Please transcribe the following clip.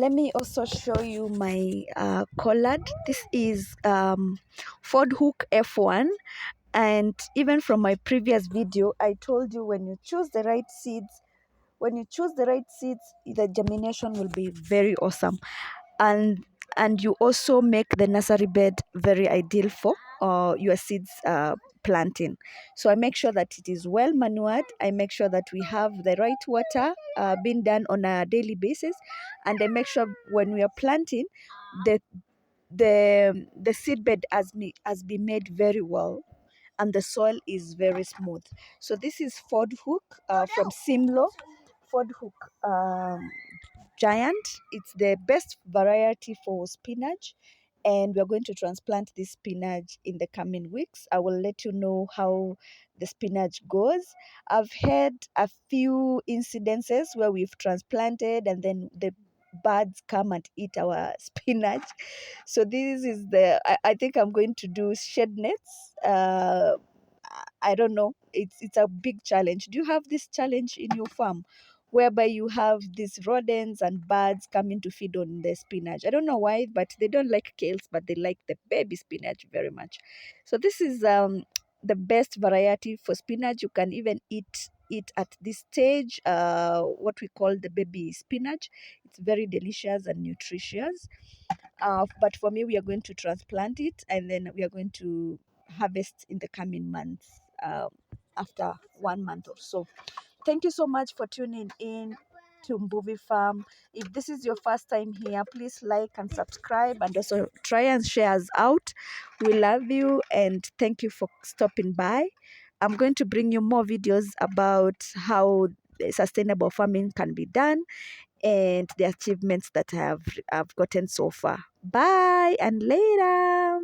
Let me also show you my collard. This is Ford Hook F1, and even from my previous video I told you when you choose the right seeds, the germination will be very awesome, and you also make the nursery bed very ideal for your seeds planting. So I make sure that it is well manured. I make sure that we have the right water being done on a daily basis, and I make sure when we are planting, the the seed bed has been made very well, and the soil is very smooth. So this is Ford Hook from Simlo. Ford Hook Giant. It's the best variety for spinach, and we're going to transplant this spinach in the coming weeks. I will let you know how the spinach goes. I've had a few incidences where we've transplanted and then the birds come and eat our spinach. So this is I think I'm going to do shed nets. I don't know. It's a big challenge. Do you have this challenge in your farm, whereby you have these rodents and birds coming to feed on the spinach? I don't know why, but they don't like kales, but they like the baby spinach very much. So this is the best variety for spinach. You can even eat it at this stage, what we call the baby spinach. It's very delicious and nutritious. But for me, we are going to transplant it, and then we are going to harvest in the coming months, after 1 month or so. Thank you so much for tuning in to Mbuvi Farm. If this is your first time here, please like and subscribe, and also try and share us out. We love you, and thank you for stopping by. I'm going to bring you more videos about how sustainable farming can be done and the achievements that I've gotten so far. Bye and later.